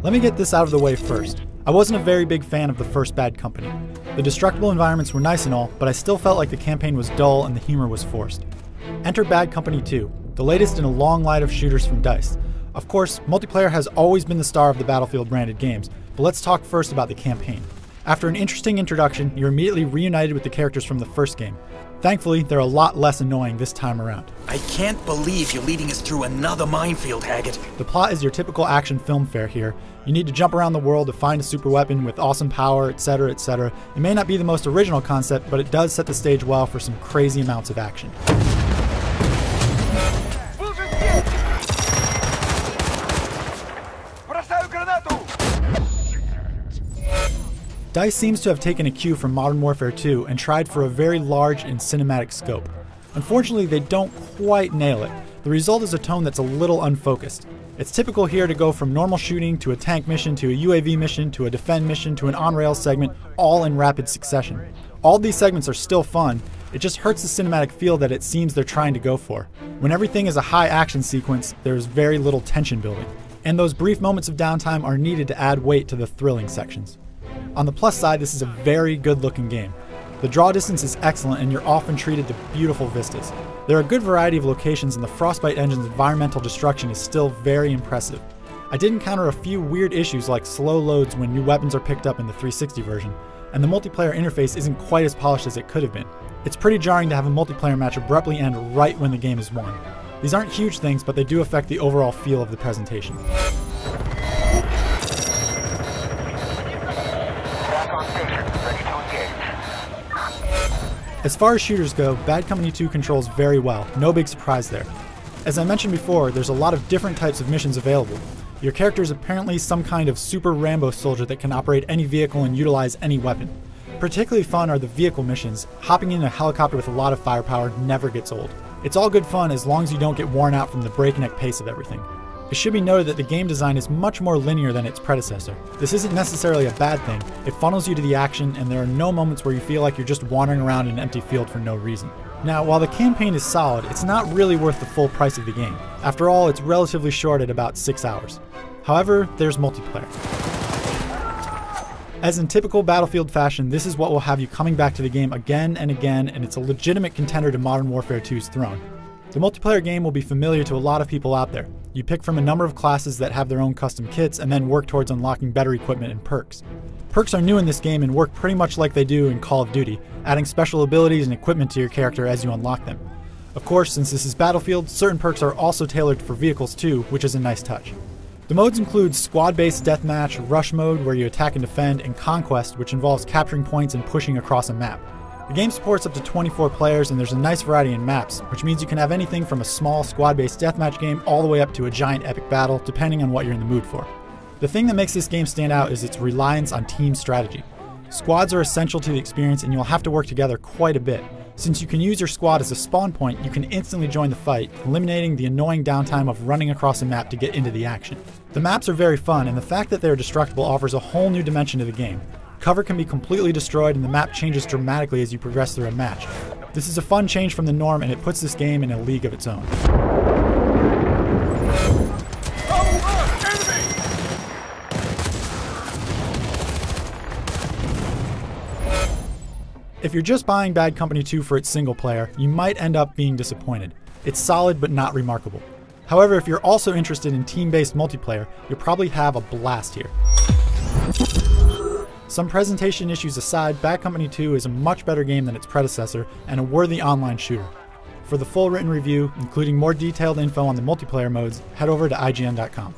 Let me get this out of the way first. I wasn't a very big fan of the first Bad Company. The destructible environments were nice and all, but I still felt like the campaign was dull and the humor was forced. Enter Bad Company 2, the latest in a long line of shooters from DICE. Of course, multiplayer has always been the star of the Battlefield branded games, but let's talk first about the campaign. After an interesting introduction, you're immediately reunited with the characters from the first game. Thankfully, they're a lot less annoying this time around. I can't believe you're leading us through another minefield, Haggett. The plot is your typical action film fare here. You need to jump around the world to find a super weapon with awesome power, etc., etc. It may not be the most original concept, but it does set the stage well for some crazy amounts of action. DICE seems to have taken a cue from Modern Warfare 2 and tried for a very large and cinematic scope. Unfortunately, they don't quite nail it. The result is a tone that's a little unfocused. It's typical here to go from normal shooting to a tank mission to a UAV mission to a defend mission to an on-rail segment, all in rapid succession. All these segments are still fun, it just hurts the cinematic feel that it seems they're trying to go for. When everything is a high action sequence, there's very little tension building. And those brief moments of downtime are needed to add weight to the thrilling sections. On the plus side, this is a very good looking game. The draw distance is excellent and you're often treated to beautiful vistas. There are a good variety of locations and the Frostbite engine's environmental destruction is still very impressive. I did encounter a few weird issues like slow loads when new weapons are picked up in the 360 version, and the multiplayer interface isn't quite as polished as it could have been. It's pretty jarring to have a multiplayer match abruptly end right when the game is won. These aren't huge things, but they do affect the overall feel of the presentation. As far as shooters go, Bad Company 2 controls very well, no big surprise there. As I mentioned before, there's a lot of different types of missions available. Your character is apparently some kind of super Rambo soldier that can operate any vehicle and utilize any weapon. Particularly fun are the vehicle missions. Hopping in a helicopter with a lot of firepower never gets old. It's all good fun as long as you don't get worn out from the breakneck pace of everything. It should be noted that the game design is much more linear than its predecessor. This isn't necessarily a bad thing, it funnels you to the action and there are no moments where you feel like you're just wandering around in an empty field for no reason. Now, while the campaign is solid, it's not really worth the full price of the game. After all, it's relatively short at about 6 hours. However, there's multiplayer. As in typical Battlefield fashion, this is what will have you coming back to the game again and again, and it's a legitimate contender to Modern Warfare 2's throne. The multiplayer game will be familiar to a lot of people out there. You pick from a number of classes that have their own custom kits and then work towards unlocking better equipment and perks. Perks are new in this game and work pretty much like they do in Call of Duty, adding special abilities and equipment to your character as you unlock them. Of course, since this is Battlefield, certain perks are also tailored for vehicles too, which is a nice touch. The modes include squad-based deathmatch, rush mode where you attack and defend, and conquest, which involves capturing points and pushing across a map. The game supports up to 24 players and there's a nice variety in maps, which means you can have anything from a small squad-based deathmatch game all the way up to a giant epic battle, depending on what you're in the mood for. The thing that makes this game stand out is its reliance on team strategy. Squads are essential to the experience and you'll have to work together quite a bit. Since you can use your squad as a spawn point, you can instantly join the fight, eliminating the annoying downtime of running across a map to get into the action. The maps are very fun and the fact that they're destructible offers a whole new dimension to the game. Cover can be completely destroyed and the map changes dramatically as you progress through a match. This is a fun change from the norm and it puts this game in a league of its own. If you're just buying Bad Company 2 for its single player, you might end up being disappointed. It's solid but not remarkable. However, if you're also interested in team-based multiplayer, you'll probably have a blast here. Some presentation issues aside, Bad Company 2 is a much better game than its predecessor and a worthy online shooter. For the full written review, including more detailed info on the multiplayer modes, head over to IGN.com.